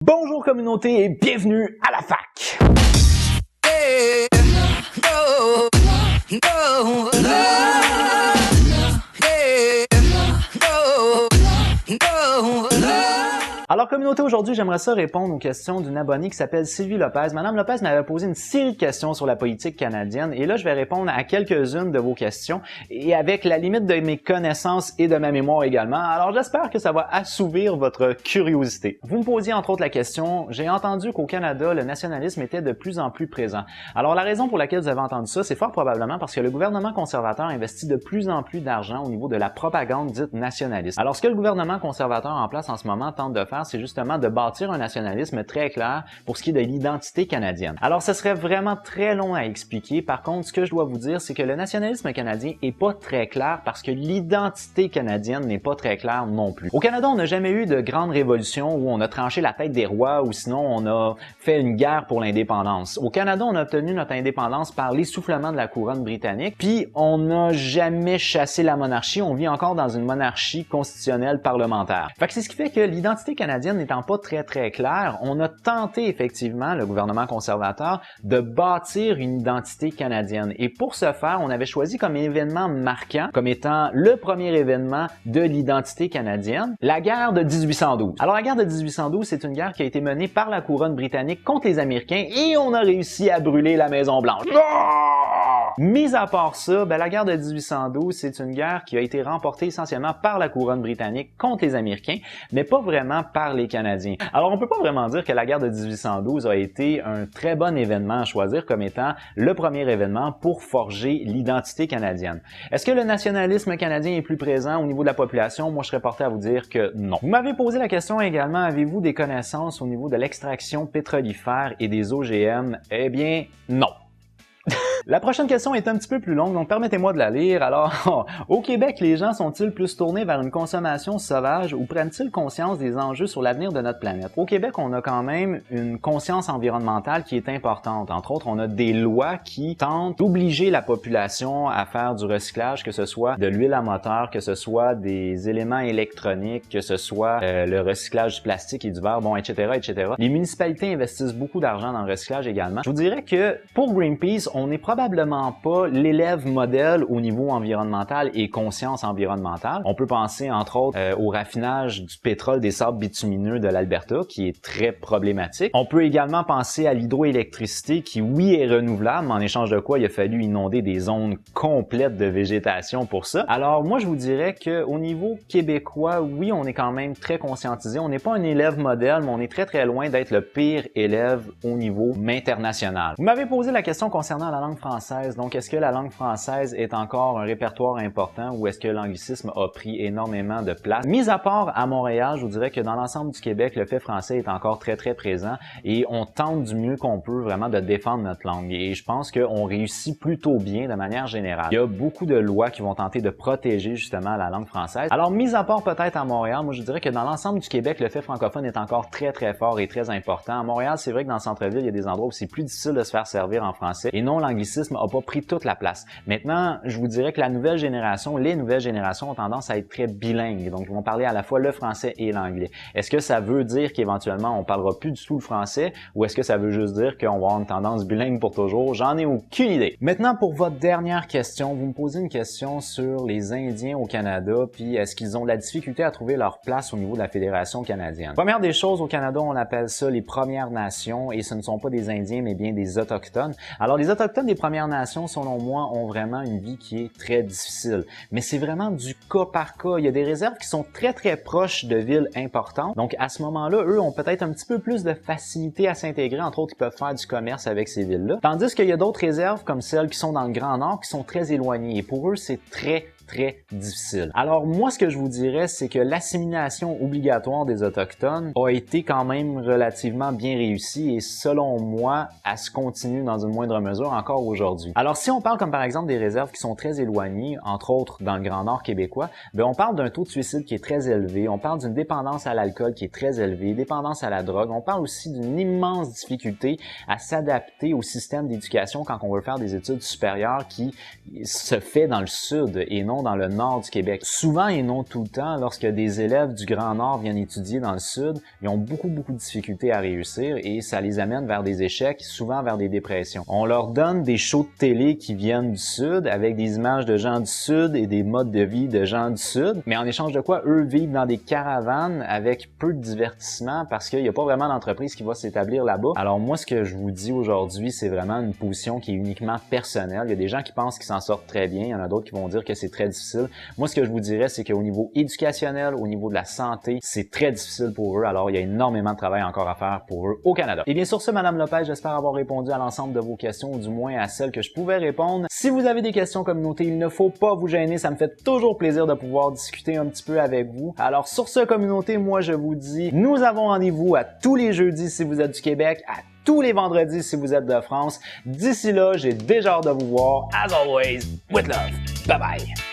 Bonjour communauté et bienvenue à la fac! Alors communauté, aujourd'hui j'aimerais ça répondre aux questions d'une abonnée qui s'appelle Sylvie Lopez. Madame Lopez m'avait posé une série de questions sur la politique canadienne et là je vais répondre à quelques-unes de vos questions et avec la limite de mes connaissances et de ma mémoire également. Alors j'espère que ça va assouvir votre curiosité. Vous me posiez entre autres la question, j'ai entendu qu'au Canada le nationalisme était de plus en plus présent. Alors la raison pour laquelle vous avez entendu ça, c'est fort probablement parce que le gouvernement conservateur investit de plus en plus d'argent au niveau de la propagande dite nationaliste. Alors ce que le gouvernement conservateur en place en ce moment tente de faire, c'est justement de bâtir un nationalisme très clair pour ce qui est de l'identité canadienne. Alors, ce serait vraiment très long à expliquer. Par contre, ce que je dois vous dire, c'est que le nationalisme canadien est pas très clair parce que l'identité canadienne n'est pas très claire non plus. Au Canada, on n'a jamais eu de grande révolution où on a tranché la tête des rois ou sinon on a fait une guerre pour l'indépendance. Au Canada, on a obtenu notre indépendance par l'essoufflement de la couronne britannique, puis on n'a jamais chassé la monarchie. On vit encore dans une monarchie constitutionnelle parlementaire. Fait que c'est ce qui fait que l'identité canadienne n'étant pas très clair, on a tenté effectivement, le gouvernement conservateur, de bâtir une identité canadienne. Et pour ce faire, on avait choisi comme événement marquant, comme étant le premier événement de l'identité canadienne, la guerre de 1812. Alors la guerre de 1812, c'est une guerre qui a été menée par la couronne britannique contre les Américains et on a réussi à brûler la Maison-Blanche. Mis à part ça, la guerre de 1812, c'est une guerre qui a été remportée essentiellement par la couronne britannique contre les Américains, mais pas vraiment par les Canadiens. Alors, on peut pas vraiment dire que la guerre de 1812 a été un très bon événement à choisir comme étant le premier événement pour forger l'identité canadienne. Est-ce que le nationalisme canadien est plus présent au niveau de la population? Moi, je serais porté à vous dire que non. Vous m'avez posé la question également, avez-vous des connaissances au niveau de l'extraction pétrolifère et des OGM? Eh bien, non. La prochaine question est un petit peu plus longue, donc permettez-moi de la lire. Alors, au Québec, les gens sont-ils plus tournés vers une consommation sauvage ou prennent-ils conscience des enjeux sur l'avenir de notre planète? Au Québec, on a quand même une conscience environnementale qui est importante. Entre autres, on a des lois qui tentent d'obliger la population à faire du recyclage, que ce soit de l'huile à moteur, que ce soit des éléments électroniques, que ce soit le recyclage du plastique et du verre, bon, etc., etc. Les municipalités investissent beaucoup d'argent dans le recyclage également. Je vous dirais que pour Greenpeace, on n'est probablement pas l'élève modèle au niveau environnemental et conscience environnementale. On peut penser entre autres au raffinage du pétrole des sables bitumineux de l'Alberta qui est très problématique. On peut également penser à l'hydroélectricité qui, oui, est renouvelable, mais en échange de quoi il a fallu inonder des zones complètes de végétation pour ça. Alors moi, je vous dirais qu'au niveau québécois, oui, on est quand même très conscientisé. On n'est pas un élève modèle, mais on est très loin d'être le pire élève au niveau international. Vous m'avez posé la question concernant la langue française. Donc, est-ce que la langue française est encore un répertoire important ou est-ce que l'anglicisme a pris énormément de place? Mis à part à Montréal, je vous dirais que dans l'ensemble du Québec, le fait français est encore très présent et on tente du mieux qu'on peut vraiment de défendre notre langue. Et je pense qu'on réussit plutôt bien de manière générale. Il y a beaucoup de lois qui vont tenter de protéger justement la langue française. Alors, mis à part peut-être à Montréal, moi je dirais que dans l'ensemble du Québec, le fait francophone est encore très fort et très important. À Montréal, c'est vrai que dans le centre-ville, il y a des endroits où c'est plus difficile de se faire servir en français et non l'anglicisme n'a pas pris toute la place. Maintenant, je vous dirais que la nouvelle génération, les nouvelles générations ont tendance à être très bilingues. Donc, ils vont parler à la fois le français et l'anglais. Est-ce que ça veut dire qu'éventuellement, on parlera plus du tout le français ou est-ce que ça veut juste dire qu'on va avoir une tendance bilingue pour toujours? J'en ai aucune idée. Maintenant, pour votre dernière question, vous me posez une question sur les Indiens au Canada, puis est-ce qu'ils ont de la difficulté à trouver leur place au niveau de la Fédération canadienne? Première des choses, au Canada, on appelle ça les Premières Nations et ce ne sont pas des Indiens, mais bien des Autochtones. Alors, les Autochtones des Premières Nations, selon moi, ont vraiment une vie qui est très difficile. Mais c'est vraiment du cas par cas. Il y a des réserves qui sont très proches de villes importantes. Donc, à ce moment-là, eux ont peut-être un petit peu plus de facilité à s'intégrer. Entre autres, ils peuvent faire du commerce avec ces villes-là. Tandis qu'il y a d'autres réserves, comme celles qui sont dans le Grand Nord, qui sont très éloignées. Et pour eux, c'est très difficile. Alors moi, ce que je vous dirais, c'est que l'assimilation obligatoire des Autochtones a été quand même relativement bien réussie et selon moi, elle se continue dans une moindre mesure encore aujourd'hui. Alors si on parle comme par exemple des réserves qui sont très éloignées, entre autres dans le Grand Nord québécois, on parle d'un taux de suicide qui est très élevé, on parle d'une dépendance à l'alcool qui est très élevée, dépendance à la drogue, on parle aussi d'une immense difficulté à s'adapter au système d'éducation quand on veut faire des études supérieures qui se fait dans le sud et non région dans le nord du Québec. Souvent et non tout le temps, lorsque des élèves du Grand Nord viennent étudier dans le sud, ils ont beaucoup de difficultés à réussir et ça les amène vers des échecs, souvent vers des dépressions. On leur donne des shows de télé qui viennent du sud avec des images de gens du sud et des modes de vie de gens du sud, mais en échange de quoi, eux vivent dans des caravanes avec peu de divertissement parce qu'il n'y a pas vraiment d'entreprise qui va s'établir là-bas. Alors moi, ce que je vous dis aujourd'hui, c'est vraiment une position qui est uniquement personnelle. Il y a des gens qui pensent qu'ils s'en sortent très bien, il y en a d'autres qui vont dire que c'est très difficile. Moi, ce que je vous dirais, c'est qu'au niveau éducationnel, au niveau de la santé, c'est très difficile pour eux. Alors, il y a énormément de travail encore à faire pour eux au Canada. Et bien sur ce, Madame Lopez, j'espère avoir répondu à l'ensemble de vos questions, ou du moins à celles que je pouvais répondre. Si vous avez des questions communauté, il ne faut pas vous gêner, ça me fait toujours plaisir de pouvoir discuter un petit peu avec vous. Alors sur ce, communauté, moi je vous dis, nous avons rendez-vous à tous les jeudis si vous êtes du Québec, à tous les vendredis si vous êtes de France. D'ici là, j'ai déjà hâte de vous voir. As always, with love. Bye bye!